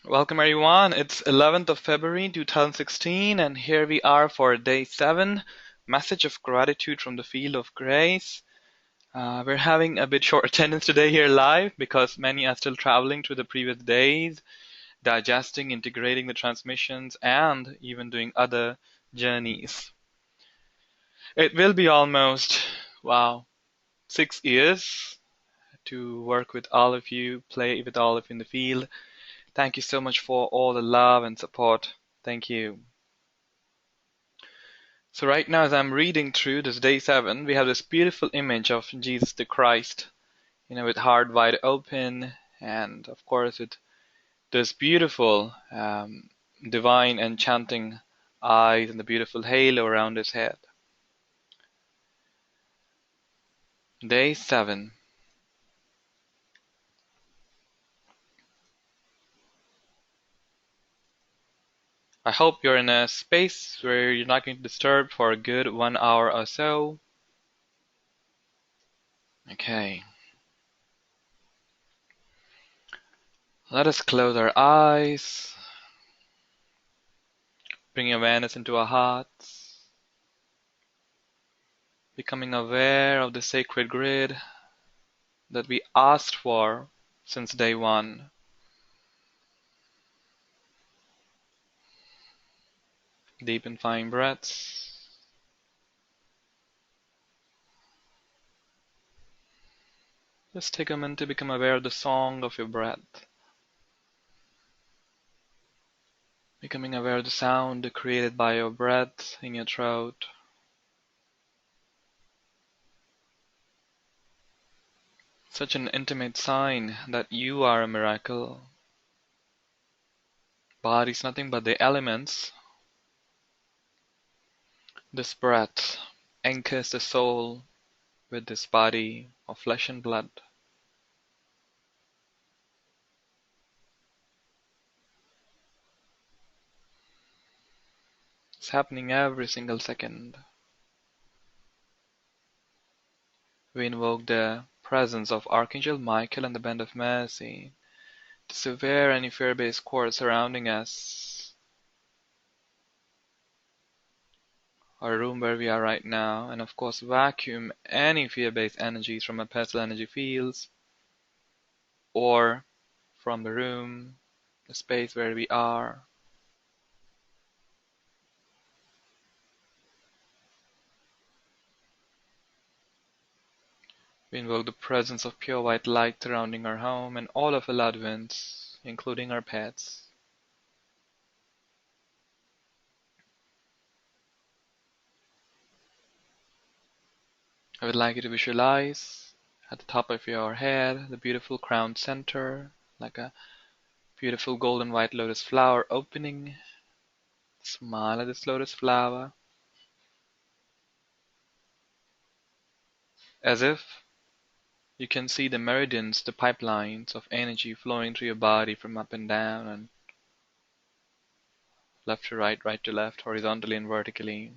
Welcome everyone. It's 11th of February 2016 and here we are for day 7, message of gratitude from the field of grace. We're having a bit short attendance today here live because many are still traveling through the previous days, digesting, integrating the transmissions and even doing other journeys. It will be almost, wow, 6 years to work with all of you, play with all of you in the field. Thank you so much for all the love and support. Thank you. So right now, as I'm reading through this day 7, we have this beautiful image of Jesus the Christ, with heart wide open, and of course with this beautiful, divine, enchanting eyes and the beautiful halo around his head. Day 7. I hope you're in a space where you're not going to disturb for a good 1 hour or so. Okay. Let us close our eyes, bring awareness into our hearts, becoming aware of the sacred grid that we asked for since day 1. Deep and fine breaths. Just take a minute to become aware of the song of your breath. Becoming aware of the sound created by your breath in your throat. Such an intimate sign that you are a miracle. Body is nothing but the elements. This breath anchors the soul with this body of flesh and blood. It's happening every single second. We invoke the presence of Archangel Michael and the Band of Mercy to sever any fear-based cord surrounding us, our room where we are right now, and of course vacuum any fear-based energies from our personal energy fields or from the room, the space where we are. We invoke the presence of pure white light surrounding our home and all of our loved ones, including our pets. I would like you to visualize at the top of your head the beautiful crown center, like a beautiful golden white lotus flower opening. Smile at this lotus flower as if you can see the meridians, the pipelines of energy flowing through your body from up and down and left to right, right to left, horizontally and vertically,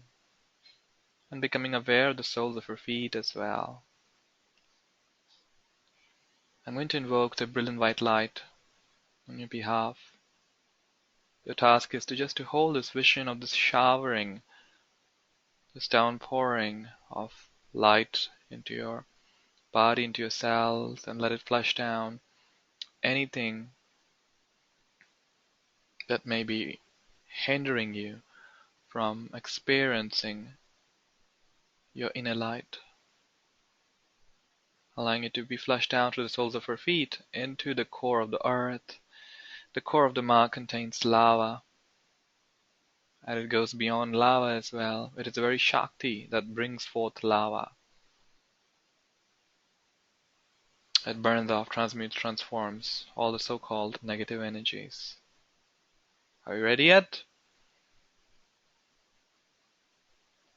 and becoming aware of the soles of your feet as well. I'm going to invoke the brilliant white light on your behalf. Your task is to hold this vision of this showering, this downpouring of light into your body, into your cells, and let it flush down anything that may be hindering you from experiencing your inner light, allowing it to be flushed down through the soles of your feet into the core of the earth. The core of the Ma contains lava, and it goes beyond lava as well. It is a very Shakti that brings forth lava. It burns off, transmutes, transforms all the so-called negative energies. Are you ready yet?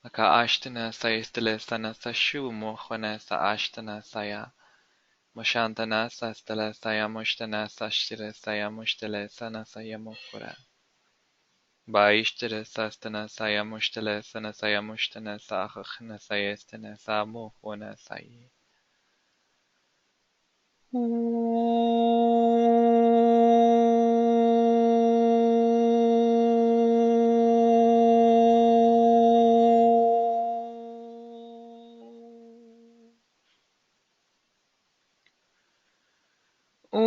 Laka ashtana saistele sana sashu mokhana sa ashtana saya. Moshantana sa stele saya mushtana sa shire saya mushtele sana saya mokhura. Baishtere sa stana saya mushtele sana saya mushtana sa akhna saya stana sa mokhuna sayi. The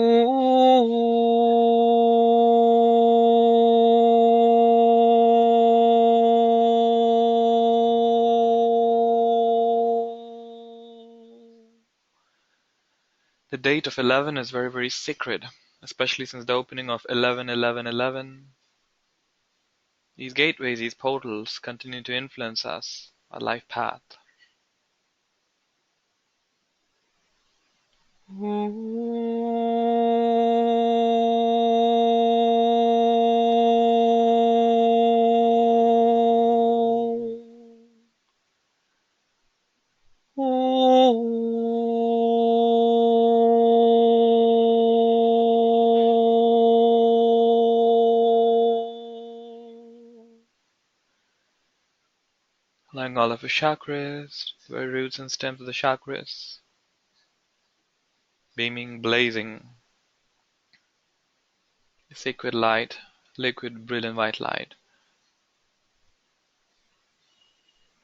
date of 11 is very, very sacred, especially since the opening of 11-11-11. These gateways, these portals continue to influence us, our life path. Allowing all of the chakras, the very roots and stems of the chakras, beaming, blazing, sacred light, liquid, brilliant white light,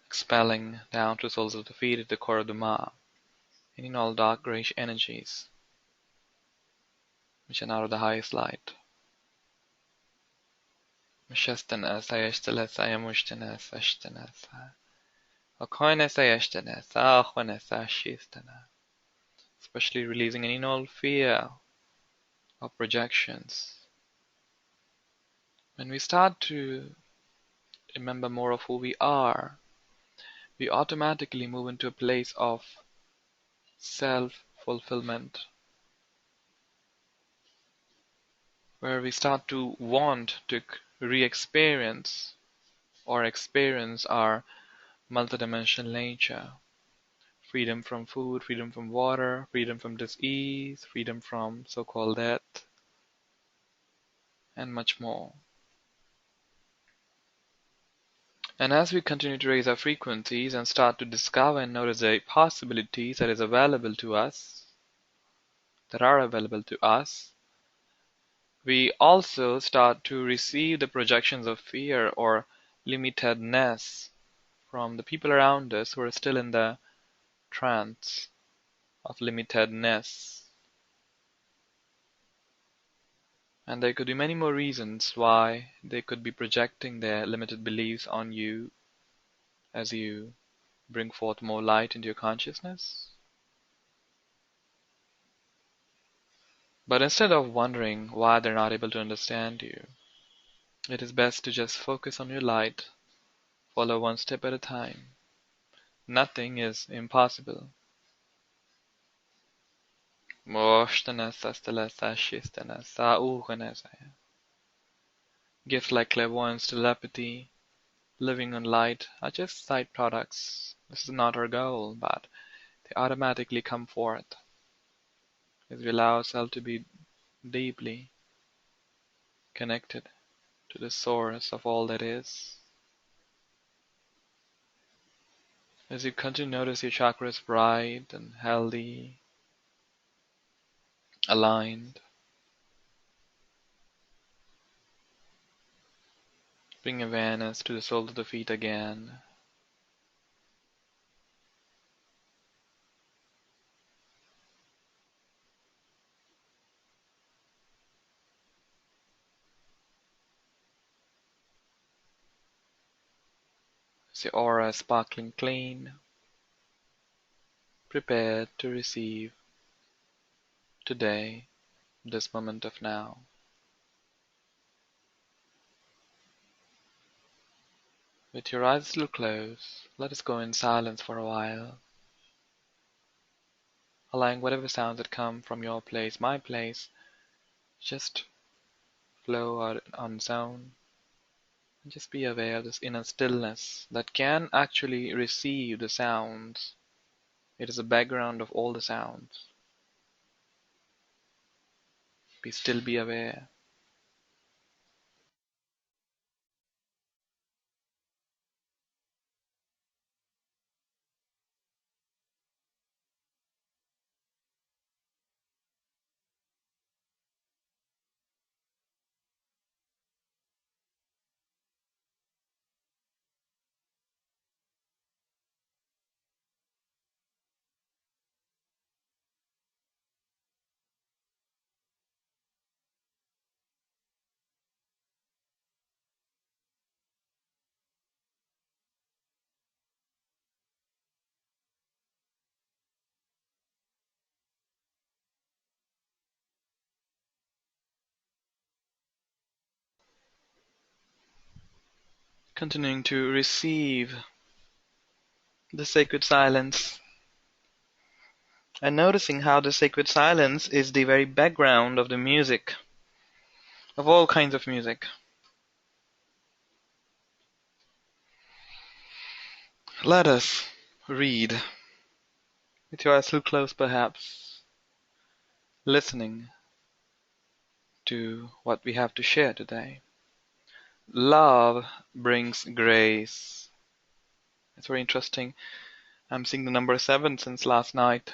expelling down to the soles of the feet at the core of the ma, ending all dark grayish energies, which are out of the highest light. Mishestanas, ayeshtalas, ayamushtanas, ashtanas, okoines, ayeshtanas, ahwanes, ashistana. Especially releasing any and all fear of projections. When we start to remember more of who we are, we automatically move into a place of self-fulfillment, where we start to want to re-experience or experience our multidimensional nature. Freedom from food, freedom from water, freedom from disease, freedom from so-called death, and much more. And as we continue to raise our frequencies and start to discover and notice the possibilities that are available to us, we also start to receive the projections of fear or limitedness from the people around us who are still in the trance of limitedness. And there could be many more reasons why they could be projecting their limited beliefs on you as you bring forth more light into your consciousness. But instead of wondering why they're not able to understand you, it is best to just focus on your light, follow one step at a time. Nothing is impossible. Gifts like clairvoyance, telepathy, living on light are just side products. This is not our goal, but they automatically come forth as we allow ourselves to be deeply connected to the source of all that is. As you continue to notice your chakras bright and healthy, aligned, bring awareness to the soles of the feet again. As your aura is sparkling clean, prepared to receive today, this moment of now. With your eyes still closed, let us go in silence for a while, allowing whatever sounds that come from your place, my place, just flow out on its own. And just be aware of this inner stillness that can actually receive the sounds. It is the background of all the sounds. Be still, be aware. Continuing to receive the sacred silence and noticing how the sacred silence is the very background of the music, of all kinds of music. Let us read, with your eyes still closed perhaps, listening to what we have to share today. Love brings grace. It's very interesting. I'm seeing the number 7 since last night.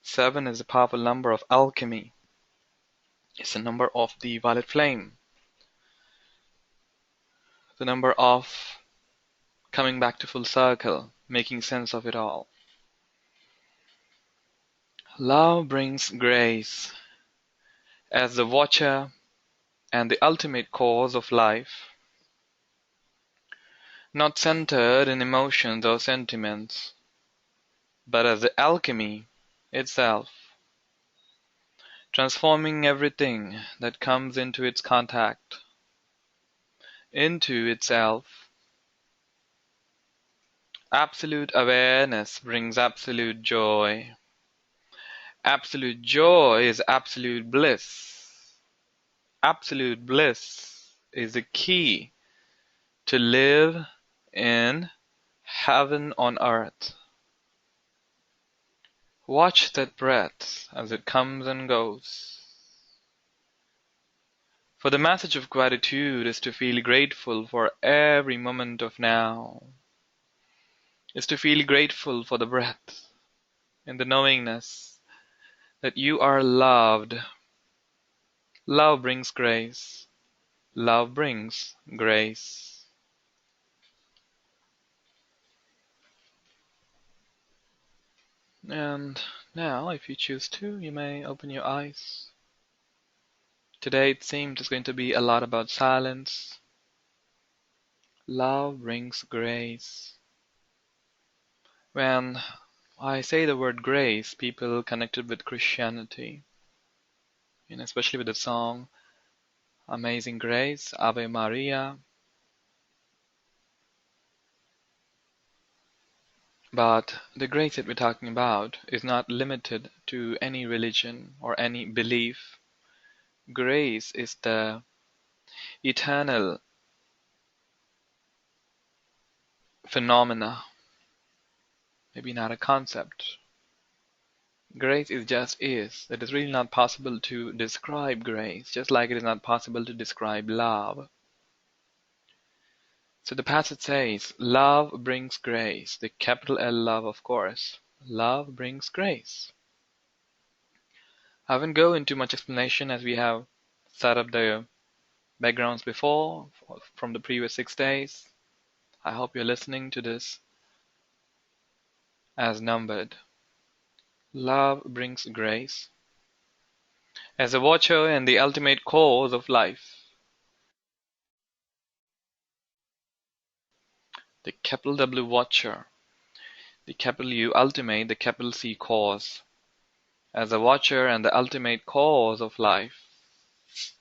7 is a powerful number of alchemy. It's the number of the violet flame, the number of coming back to full circle, making sense of it all. Love brings grace as the watcher and the ultimate cause of life, not centered in emotions or sentiments, but as the alchemy itself, transforming everything that comes into its contact, into itself. Absolute awareness brings absolute joy. Absolute joy is absolute bliss. Absolute bliss is the key to live in heaven on earth. Watch that breath as it comes and goes. For the message of gratitude is to feel grateful for every moment of now, is to feel grateful for the breath and the knowingness that you are loved. Love brings grace. Love brings grace. And now, if you choose to, you may open your eyes. Today it seems it's going to be a lot about silence. Love brings grace. When I say the word grace, people connect it with Christianity, and especially with the song Amazing Grace, Ave Maria. But the grace that we're talking about is not limited to any religion or any belief. Grace is the eternal phenomena, maybe not a concept. Grace is just is. It is really not possible to describe grace, just like it is not possible to describe love. So the passage says, love brings grace. The capital L love, of course. Love brings grace. I won't go into much explanation as we have set up the backgrounds before from the previous 6 days. I hope you're listening to this as numbered. Love brings grace as a watcher and the ultimate cause of life. The capital W watcher, the capital U ultimate, the capital C cause. As a watcher and the ultimate cause of life,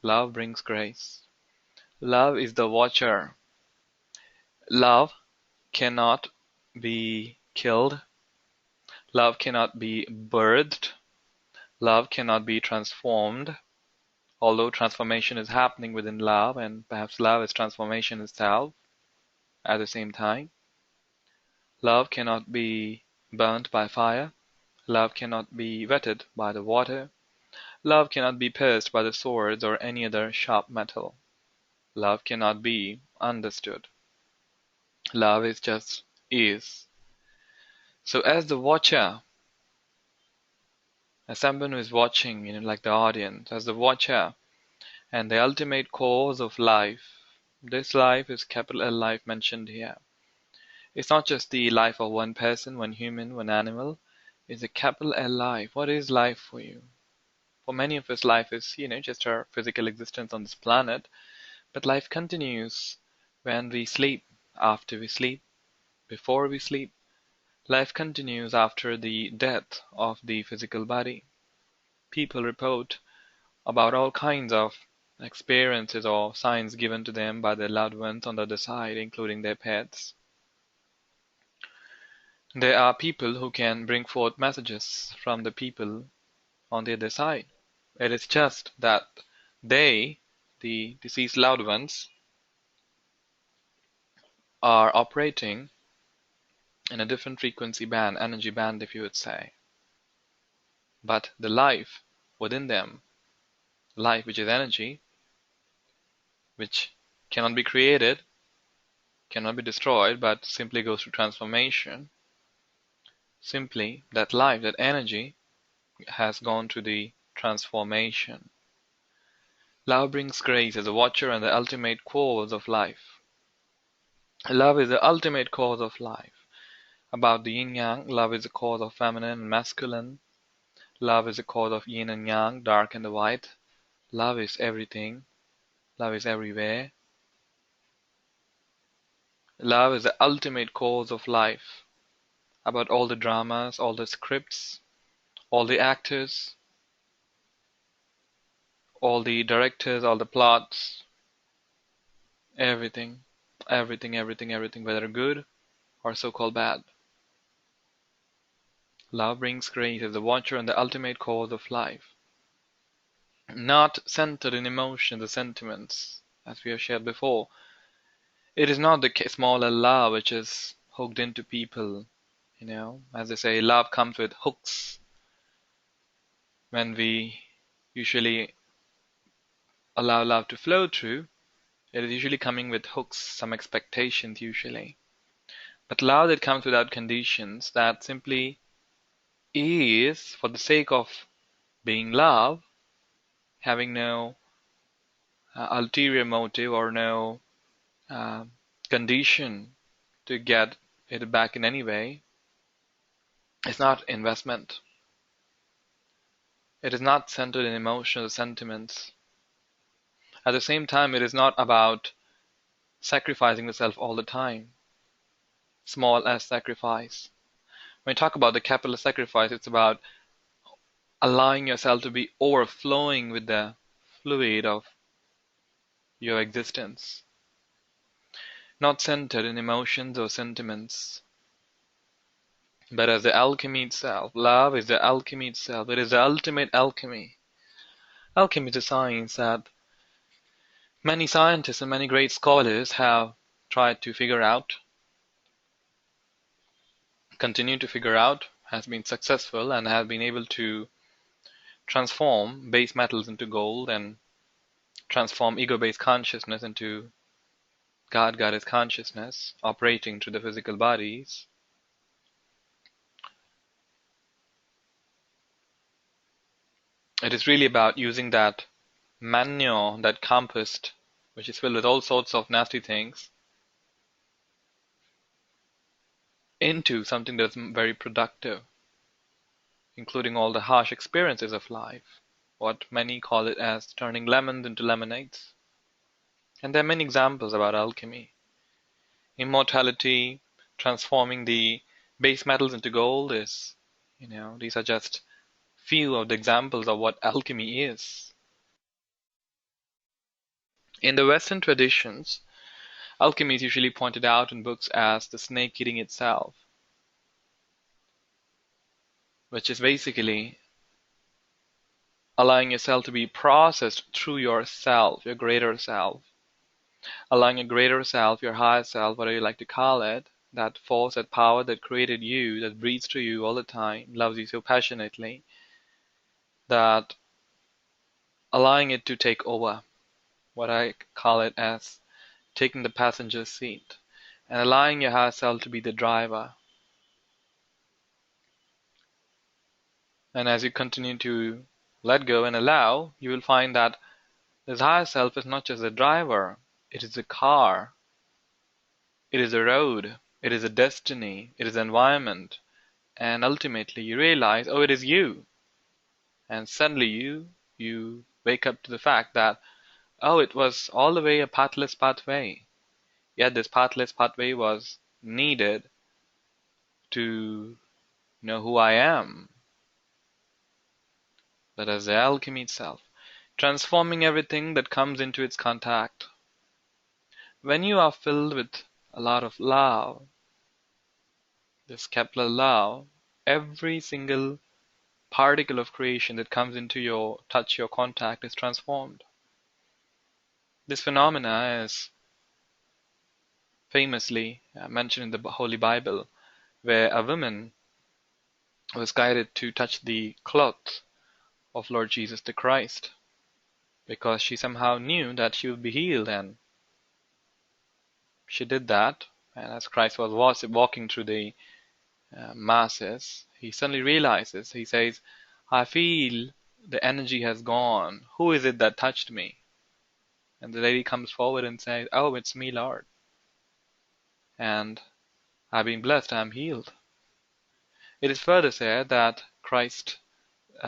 love brings grace. Love is the watcher. Love cannot be killed. Love cannot be birthed. Love cannot be transformed. Although transformation is happening within love, and perhaps love is transformation itself at the same time. Love cannot be burnt by fire. Love cannot be wetted by the water. Love cannot be pierced by the swords or any other sharp metal. Love cannot be understood. Love is just is. So as the watcher, as someone who is watching, like the audience, as the watcher and the ultimate cause of life, this life is capital L life mentioned here. It's not just the life of one person, one human, one animal. It's a capital L life. What is life for you? For many of us, life is, just our physical existence on this planet. But life continues when we sleep, after we sleep, before we sleep. Life continues after the death of the physical body. People report about all kinds of experiences or signs given to them by their loved ones on the other side, including their pets. There are people who can bring forth messages from the people on the other side. It is just that they, the deceased loved ones, are operating in a different frequency band, energy band, if you would say. But the life within them, life which is energy, which cannot be created, cannot be destroyed, but simply goes through transformation. Simply that life, that energy has gone through the transformation. Love brings grace as a watcher and the ultimate cause of life. Love is the ultimate cause of life. About the yin yang, love is the cause of feminine and masculine. Love is the cause of yin and yang, dark and the white. Love is everything. Love is everywhere. Love is the ultimate cause of life. About all the dramas, all the scripts, all the actors, all the directors, all the plots, everything, everything, whether good or so-called bad. Love brings grace as the watcher and the ultimate cause of life. Not centered in emotions or sentiments, as we have shared before. It is not the smaller love which is hooked into people. As they say, love comes with hooks. When we usually allow love to flow through, it is usually coming with hooks, some expectations usually. But love that comes without conditions, that simply is for the sake of being love, having no ulterior motive or no uh, condition to get it back in any way, it's not investment. It is not centered in emotions or sentiments. At the same time, it is not about sacrificing the self all the time, small as sacrifice. When we talk about the capital sacrifice, it's about allowing yourself to be overflowing with the fluid of your existence, not centered in emotions or sentiments, but as the alchemy itself. Love is the alchemy itself. It is the ultimate alchemy. Alchemy is a science that many scientists and many great scholars have tried to figure out, continue to figure out, has been successful, and have been able to transform base metals into gold and transform ego-based consciousness into God-Goddess consciousness operating through the physical bodies. It is really about using that manure, that compost, which is filled with all sorts of nasty things, into something that's very productive, including all the harsh experiences of life, what many call it as turning lemons into lemonades. And there are many examples about alchemy. Immortality, transforming the base metals into gold these are just few of the examples of what alchemy is. In the Western traditions, alchemy is usually pointed out in books as the snake eating itself, which is basically allowing yourself to be processed through yourself, your greater self, allowing your greater self, your higher self, whatever you like to call it, that force, that power that created you, that breathes through you all the time, loves you so passionately, that allowing it to take over, what I call it as taking the passenger seat, and allowing your higher self to be the driver. And as you continue to let go and allow, you will find that this higher self is not just a driver, it is a car, it is a road, it is a destiny, it is an environment, and ultimately you realize, oh, it is you. And suddenly you wake up to the fact that, oh, it was all the way a pathless pathway. Yet this pathless pathway was needed to know who I am. That is the alchemy itself. transforming everything that comes into its contact. When you are filled with a lot of love, this Kepler love, every single particle of creation that comes into your touch, your contact is transformed. This phenomena is famously mentioned in the Holy Bible, where a woman was guided to touch the cloth of Lord Jesus the Christ because she somehow knew that she would be healed, and she did that. And as Christ was walking through the masses, he suddenly realizes, he says, I feel the energy has gone. Who is it that touched me? And the lady comes forward and says, oh, it's me, Lord. And I've been blessed, I'm healed. It is further said that Christ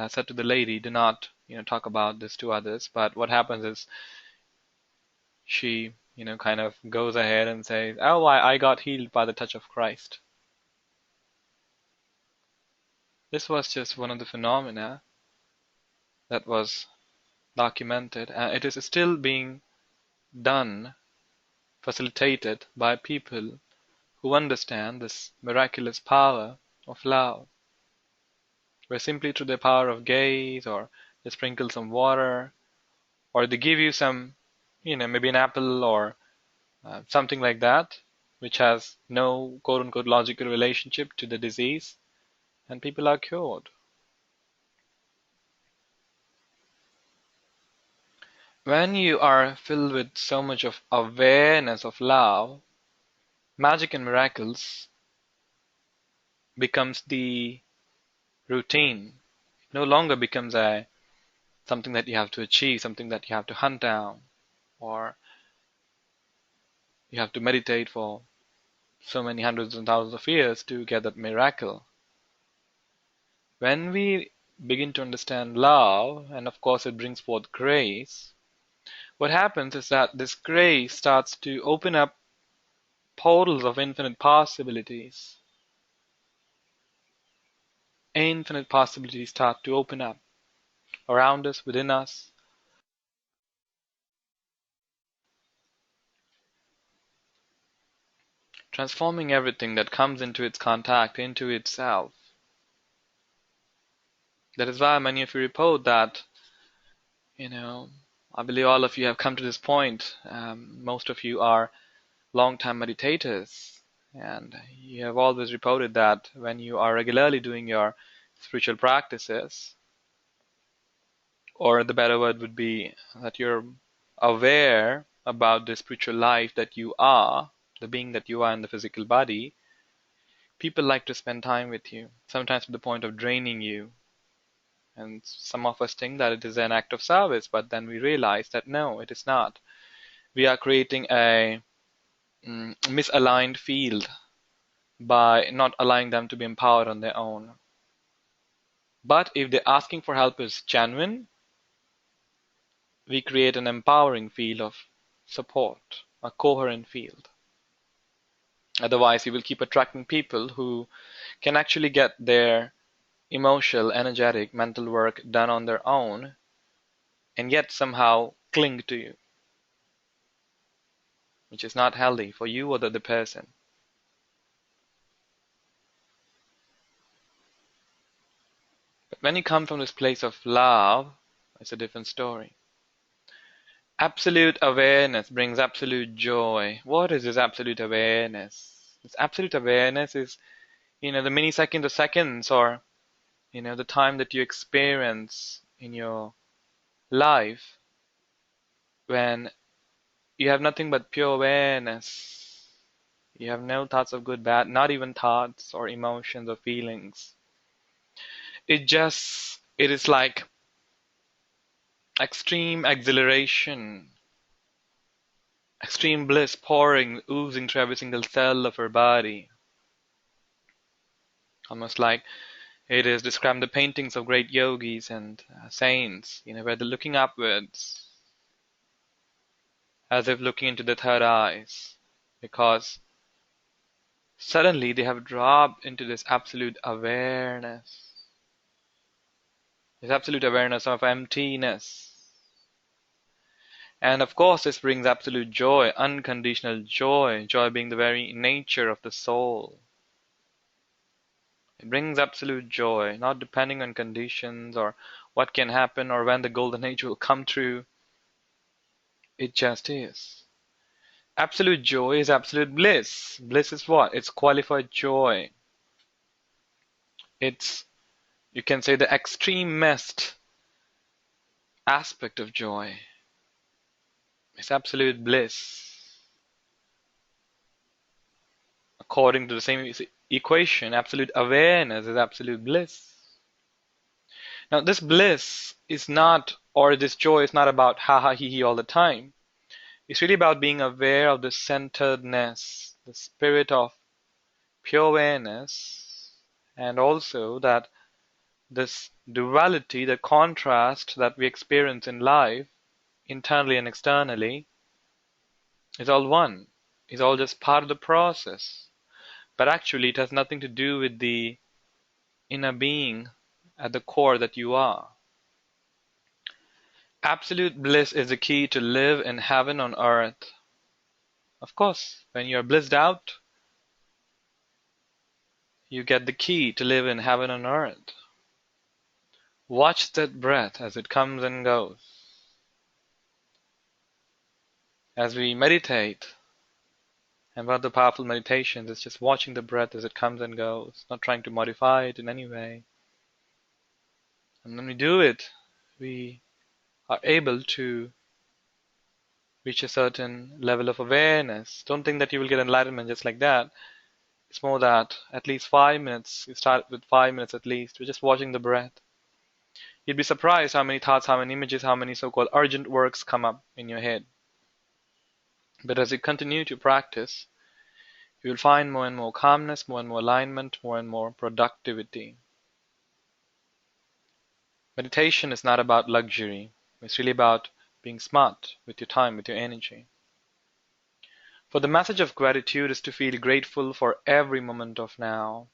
said to the lady, do not talk about this to others. But what happens is she kind of goes ahead and says, oh, I got healed by the touch of Christ. This was just one of the phenomena that was documented, and it is still being done, facilitated by people who understand this miraculous power of love, where simply through the power of gaze, or they sprinkle some water, or they give you some, maybe an apple or something like that, which has no quote unquote logical relationship to the disease, and people are cured. When you are filled with so much of awareness of love, magic and miracles becomes the routine. It no longer becomes a something that you have to achieve, something that you have to hunt down, or you have to meditate for so many hundreds and thousands of years to get that miracle. When we begin to understand love, and of course it brings forth grace, what happens is that this grace starts to open up portals of infinite possibilities. Infinite possibilities start to open up around us, within us, transforming everything that comes into its contact into itself. That is why many of you report that, I believe all of you have come to this point. Most of you are long-time meditators, and you have always reported that when you are regularly doing your spiritual practices, or the better word would be that you're aware about the spiritual life that you are, the being that you are in the physical body, people like to spend time with you, sometimes to the point of draining you. And some of us think that it is an act of service, but then we realize that no, it is not. We are creating a misaligned field by not allowing them to be empowered on their own. But if the asking for help is genuine, we create an empowering field of support, a coherent field. Otherwise, you will keep attracting people who can actually get their emotional, energetic, mental work done on their own and yet somehow cling to you, which is not healthy for you or the other person. But when you come from this place of love, it's a different story. Absolute awareness brings absolute joy. What is this absolute awareness? This absolute awareness is, the milliseconds or seconds, or, the time that you experience in your life when you have nothing but pure awareness. You have no thoughts of good, bad, not even thoughts or emotions or feelings. It is like extreme exhilaration, extreme bliss pouring, oozing through every single cell of our body. Almost like it is described in the paintings of great yogis and saints, where they're looking upwards, as if looking into the third eyes, because suddenly they have dropped into this absolute awareness of emptiness. And of course, this brings absolute joy, unconditional joy, joy being the very nature of the soul. It brings absolute joy, not depending on conditions or what can happen or when the golden age will come true. It just is. Absolute joy is absolute bliss. Bliss is what? It's qualified joy. It's, you can say, the extremest aspect of joy. It's absolute bliss. According to the same equation, absolute awareness is absolute bliss. Now, this bliss is not, or this joy is not about ha ha he he all the time. It's really about being aware of the centeredness, the spirit of pure awareness, and also that this duality, the contrast that we experience in life, internally and externally, is all one. Is all just part of the process. But actually, it has nothing to do with the inner being at the core that you are. Absolute bliss is the key to live in heaven on earth. Of course, when you're blissed out, you get the key to live in heaven on earth. Watch that breath as it comes and goes. As we meditate, and one of the powerful meditations is just watching the breath as it comes and goes, not trying to modify it in any way. And when we do it, we are able to reach a certain level of awareness. Don't think that you will get enlightenment just like that. It's more that at least 5 minutes, you start with 5 minutes at least, we're just watching the breath. You'd be surprised how many thoughts, how many images, how many so-called urgent works come up in your head. But as you continue to practice, you will find more and more calmness, more and more alignment, more and more productivity. Meditation is not about luxury. It's really about being smart with your time, with your energy. For the message of gratitude is to feel grateful for every moment of now.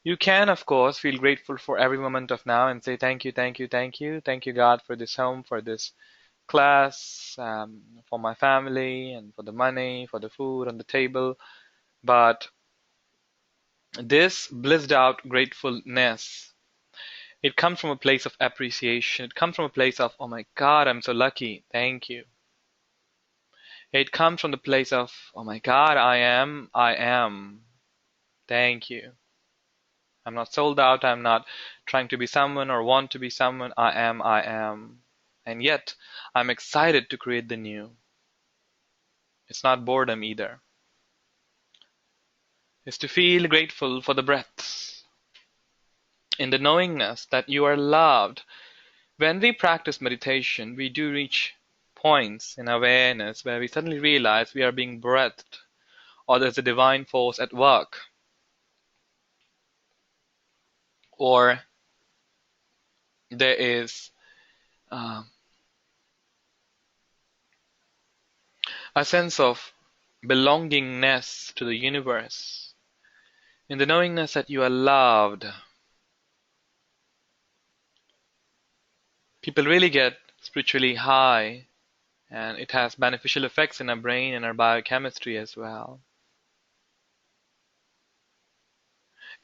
You can, of course, feel grateful for every moment of now and say thank you, thank you, thank you. Thank you, God, for this home, for this class, for my family, and for the money, for the food on the table. But this blissed out gratefulness, it comes from a place of appreciation. It comes from a place of, oh my God, I'm so lucky. Thank you. It comes from the place of, oh my God, I am. Thank you. I'm not sold out. I'm not trying to be someone or want to be someone. I am. And yet, I'm excited to create the new. It's not boredom either. It's to feel grateful for the breaths, in the knowingness that you are loved. When we practice meditation, we do reach points in awareness where we suddenly realize we are being breathed, or there's a divine force at work, or there is uh, a sense of belongingness to the universe, in the knowingness that you are loved. People really get spiritually high, and it has beneficial effects in our brain and our biochemistry as well.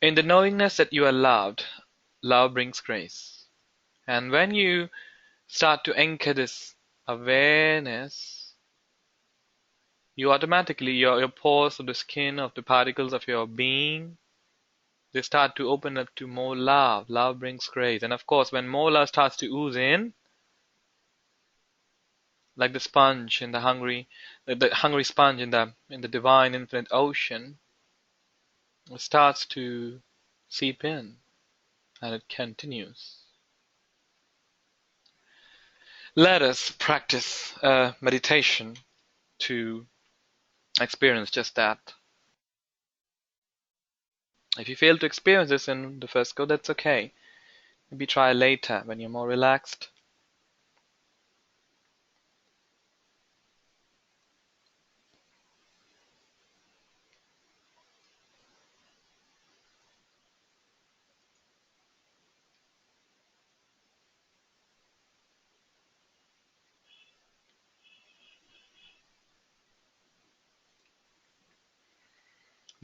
In the knowingness that you are loved, love brings grace. And when you start to anchor this awareness, you automatically, your pores of the skin, of the particles of your being, they start to open up to more love. Love brings grace. And of course, when more love starts to ooze in, like the sponge in the hungry sponge in the divine infinite ocean, it starts to seep in and it continues. Let us practice meditation to experience just that. If you fail to experience this in the first go, that's okay. Maybe try later when you're more relaxed.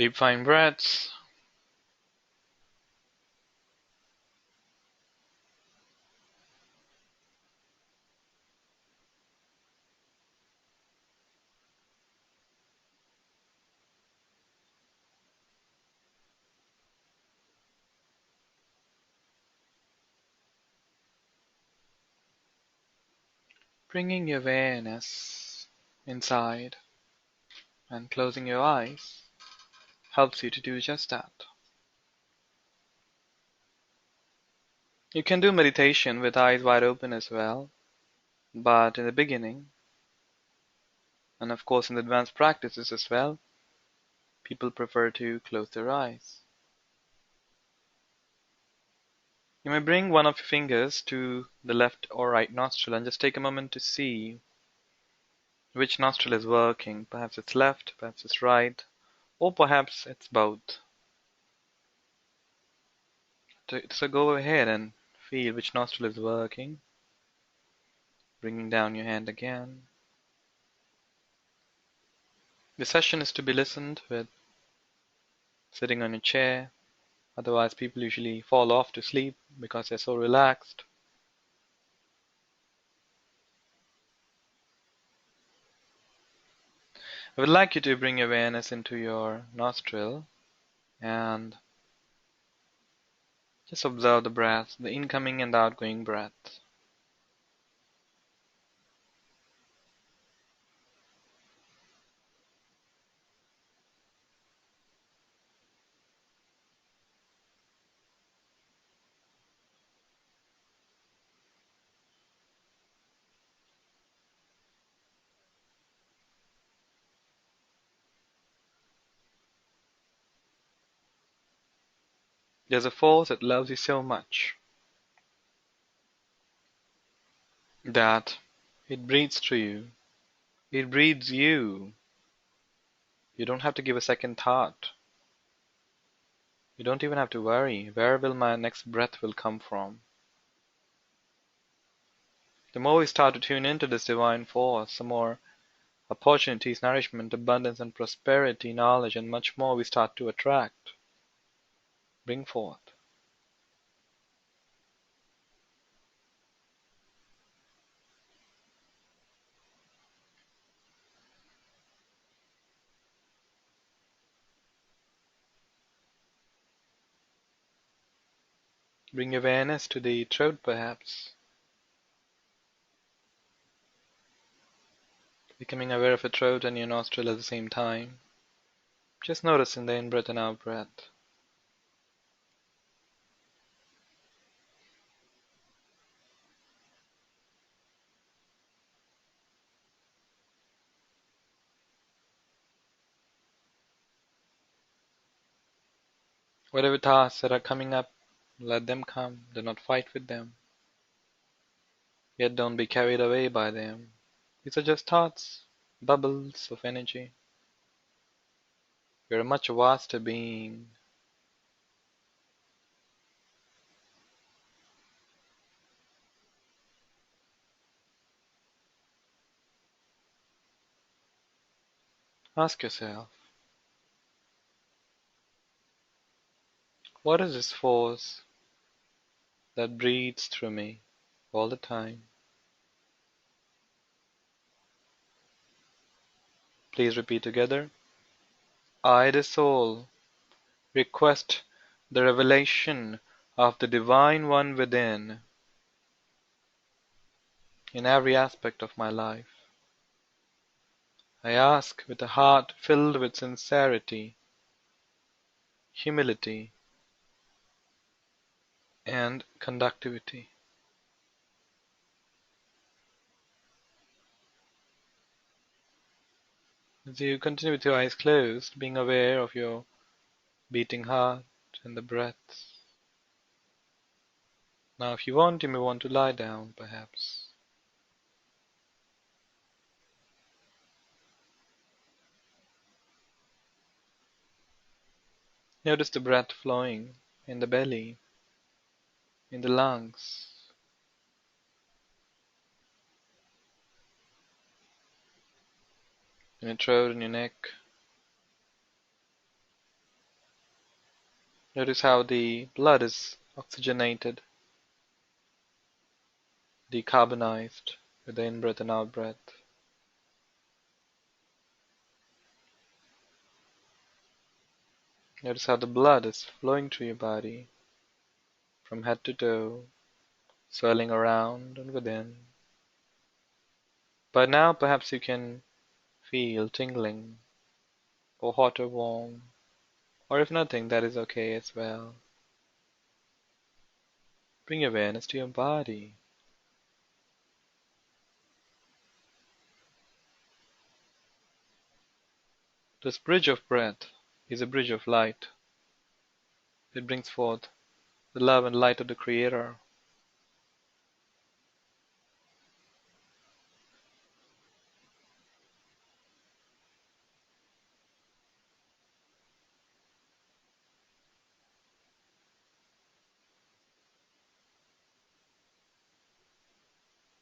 Deep fine breaths. Bringing your awareness inside and closing your eyes helps you to do just that. You can do meditation with eyes wide open as well, but in the beginning, and of course in the advanced practices as well, people prefer to close their eyes. You may bring one of your fingers to the left or right nostril and just take a moment to see which nostril is working. Perhaps it's left, perhaps it's right, or perhaps it's both. So go ahead and feel which nostril is working, bringing down your hand again. The session is to be listened with sitting on a chair. Otherwise, people usually fall off to sleep because they're so relaxed. I would like you to bring awareness into your nostril and just observe the breath, the incoming and outgoing breath. There's a force that loves you so much that it breathes through you. It breathes you. You don't have to give a second thought. You don't even have to worry. Where will my next breath will come from? The more we start to tune into this divine force, the more opportunities, nourishment, abundance and prosperity, knowledge and much more we start to attract, bring forth. Bring awareness to the throat perhaps, becoming aware of your throat and your nostril at the same time. Just noticing the in-breath and out-breath. Whatever tasks that are coming up, let them come. Do not fight with them. Yet don't be carried away by them. These are just thoughts, bubbles of energy. You're a much vaster being. Ask yourself, what is this force that breathes through me all the time? Please repeat together. I, the soul, request the revelation of the Divine One within in every aspect of my life. I ask with a heart filled with sincerity, humility, and conductivity. As you continue with your eyes closed, being aware of your beating heart and the breaths. Now, if you want, you may want to lie down, perhaps. Notice the breath flowing in the belly, in the lungs, in your throat and your neck. Notice how the blood is oxygenated, decarbonized with the in-breath and out-breath. Notice how the blood is flowing through your body from head to toe, swelling around and within. But now perhaps you can feel tingling, or hot or warm, or if nothing, that is okay as well. Bring awareness to your body. This bridge of breath is a bridge of light. It brings forth the love and light of the Creator.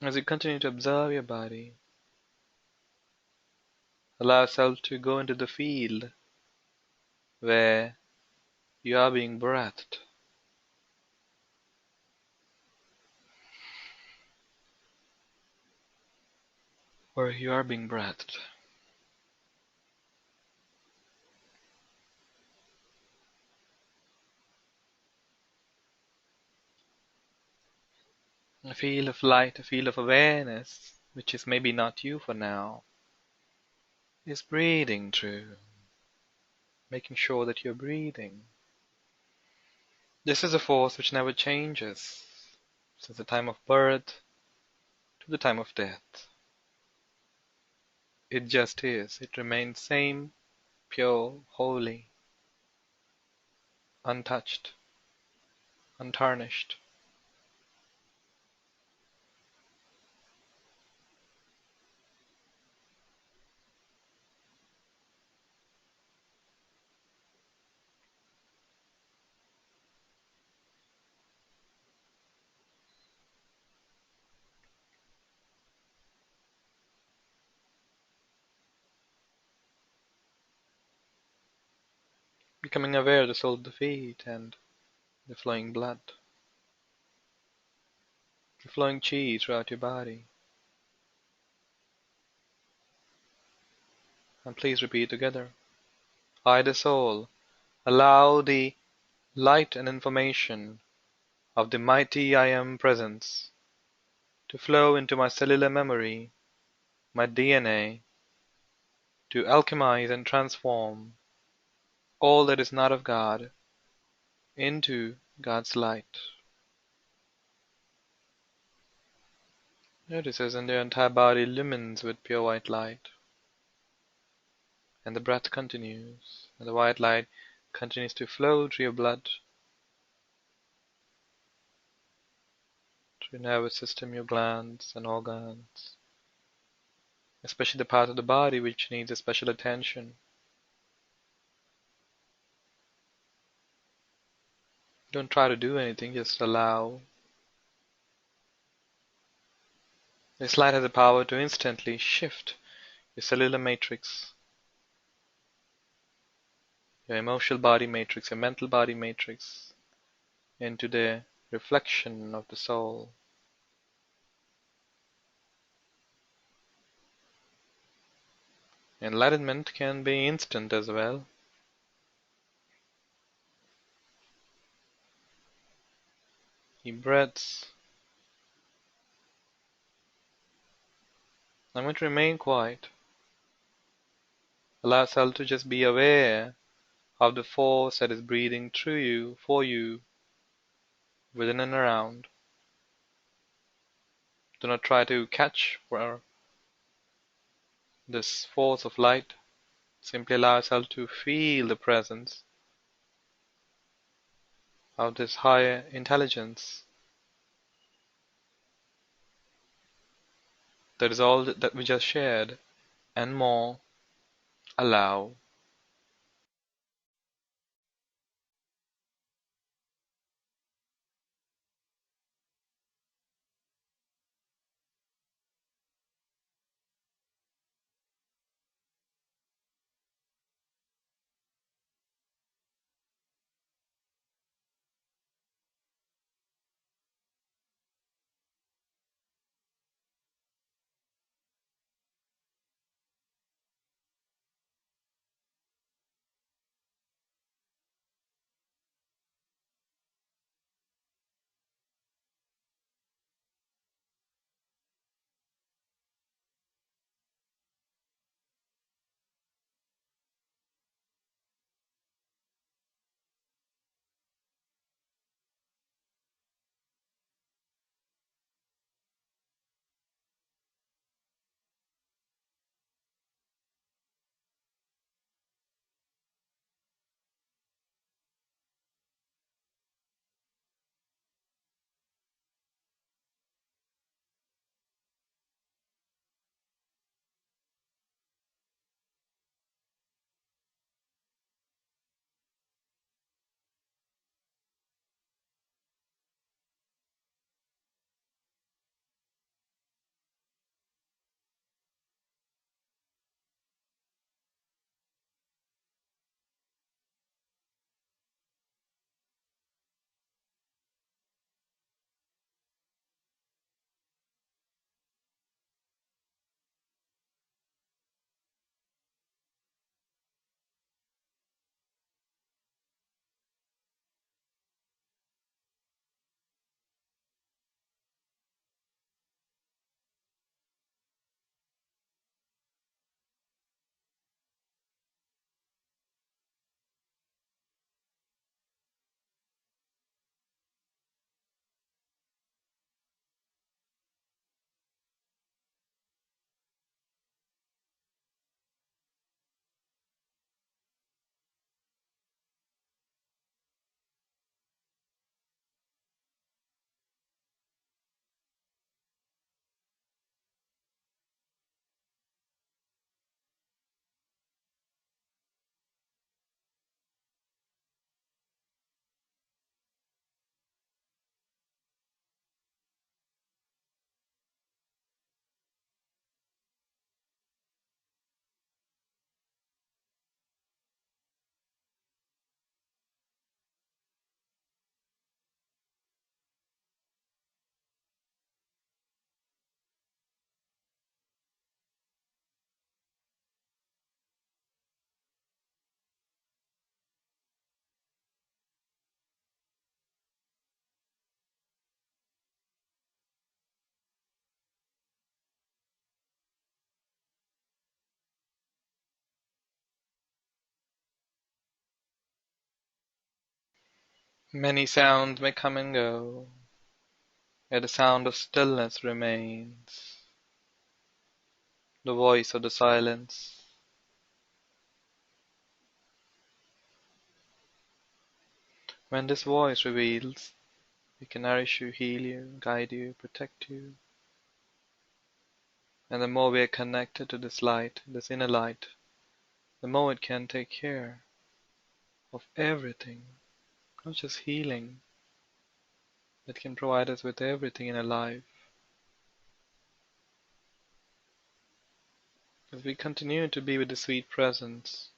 As you continue to observe your body, allow yourself to go into the field where you are being breathed, where you are being breathed. A feel of light, a feel of awareness, which is maybe not you for now, is breathing through, making sure that you're breathing. This is a force which never changes, since the time of birth to the time of death. It just is. It remains same, pure, holy, untouched, untarnished. Becoming aware of the sole of the feet and the flowing blood, the flowing chi throughout your body. And please repeat together. I, the soul, allow the light and information of the mighty I Am Presence to flow into my cellular memory, my DNA, to alchemize and transform all that is not of God into God's light. Notice as the entire body illumines with pure white light, and the breath continues, and the white light continues to flow through your blood, through your nervous system, your glands and organs, especially the part of the body which needs a special attention. Don't try to do anything, just allow. This light has the power to instantly shift your cellular matrix, your emotional body matrix, your mental body matrix, into the reflection of the soul. Enlightenment can be instant as well. Deep breaths. I'm going to remain quiet. Allow yourself to just be aware of the force that is breathing through you, for you, within and around. Do not try to catch for this force of light. Simply allow yourself to feel the presence of this higher intelligence. That is all that we just shared, and more. Allow. Many sounds may come and go, yet the sound of stillness remains, the voice of the silence. When this voice reveals, we can nourish you, heal you, guide you, protect you. And the more we are connected to this light, this inner light, the more it can take care of everything, not just healing. It can provide us with everything in our life. As we continue to be with the sweet presence,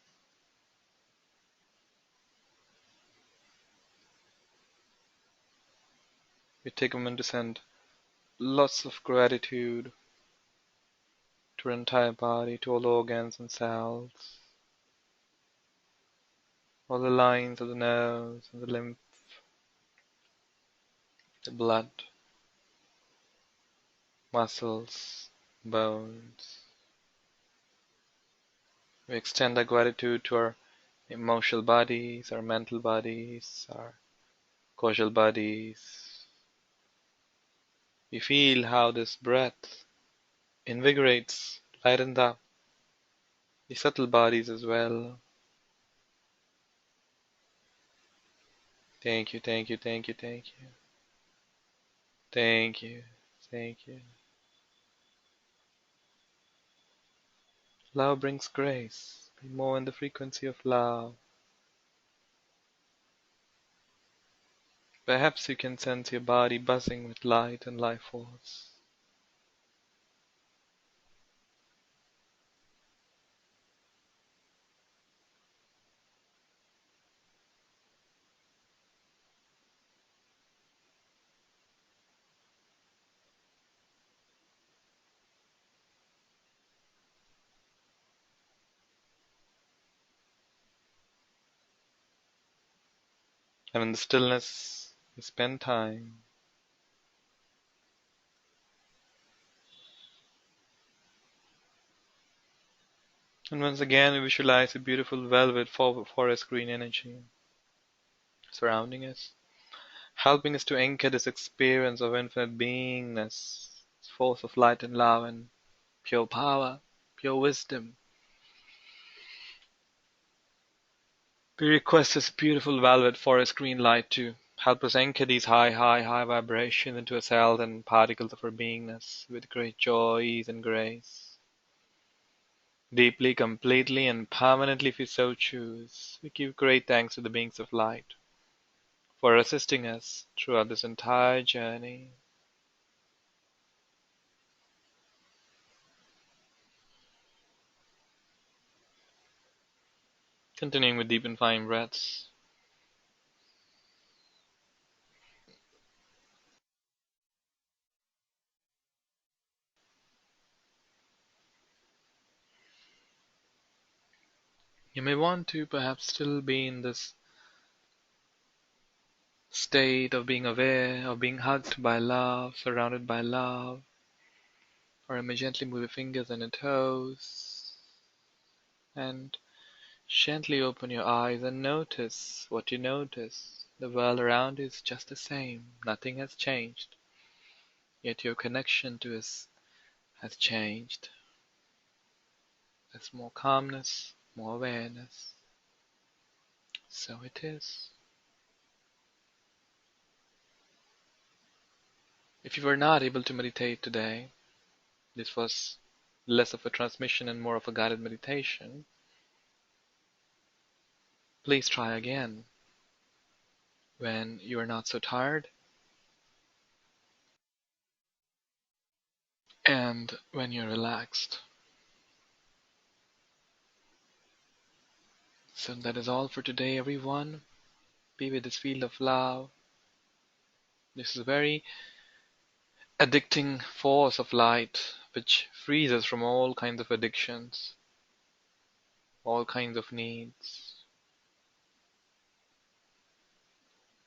we take a moment to send lots of gratitude to our entire body, to all organs and cells, all the lines of the nose and the lymph, the blood, muscles, bones. We extend our gratitude to our emotional bodies, our mental bodies, our causal bodies. We feel how this breath invigorates, lightens up the subtle bodies as well. Thank you, thank you, thank you, thank you. Thank you, thank you. Love brings grace. Be more in the frequency of love. Perhaps you can sense your body buzzing with light and life force. And in the stillness, we spend time. And once again, we visualize a beautiful velvet forest green energy surrounding us, helping us to anchor this experience of infinite beingness, this force of light and love and pure power, pure wisdom. We request this beautiful velvet forest green light to help us anchor these high vibrations into our cells and particles of our beingness with great joy, ease, and grace. Deeply, completely, and permanently if we so choose, we give great thanks to the beings of light for assisting us throughout this entire journey. Continuing with deep and fine breaths. You may want to perhaps still be in this state of being aware, of being hugged by love, surrounded by love, or you may gently move your fingers and your toes, and gently open your eyes and notice what you notice. The world around you is just the same, nothing has changed, yet your connection to it has changed. There's more calmness, more awareness. So it is. If you were not able to meditate today, this was less of a transmission and more of a guided meditation, please try again when you are not so tired and when you're relaxed. So that is all for today, everyone. Be with this field of love. This is a very addicting force of light which frees us from all kinds of addictions, all kinds of needs.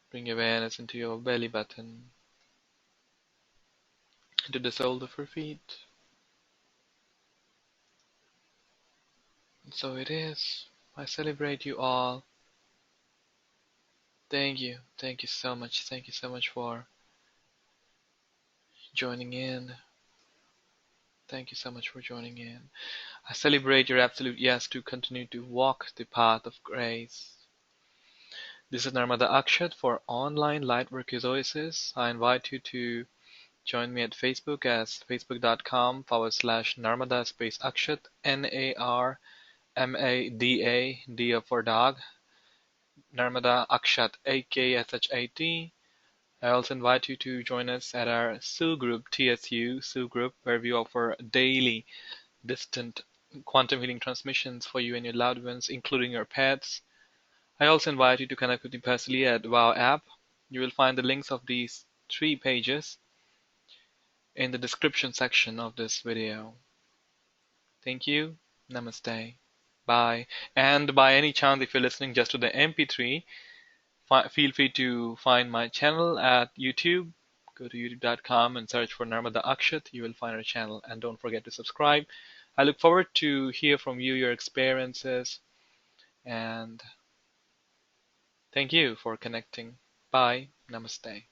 Bring awareness into your belly button, into the sole of your feet. And so it is. I celebrate you all. Thank you. Thank you so much. Thank you so much for joining in. Thank you so much for joining in. I celebrate your absolute yes to continue to walk the path of grace. This is Narmada Akshat for Online Lightwork Oasis. I invite you to join me at Facebook as facebook.com/Narmada space Akshat, Narmada, D for dog, Narmada Akshat, AKSHAT. I also invite you to join us at our SU group, TSU group, where we offer daily distant quantum healing transmissions for you and your loved ones, including your pets. I also invite you to connect with me personally at Wow app. You will find the links of these 3 pages in the description section of this video. Thank you. Namaste. Bye. And by any chance, if you're listening just to the MP3, feel free to find my channel at YouTube. Go to youtube.com and search for Narmada Akshat. You will find our channel, and don't forget to subscribe. I look forward to hear from you your experiences, and thank you for connecting. Bye. Namaste.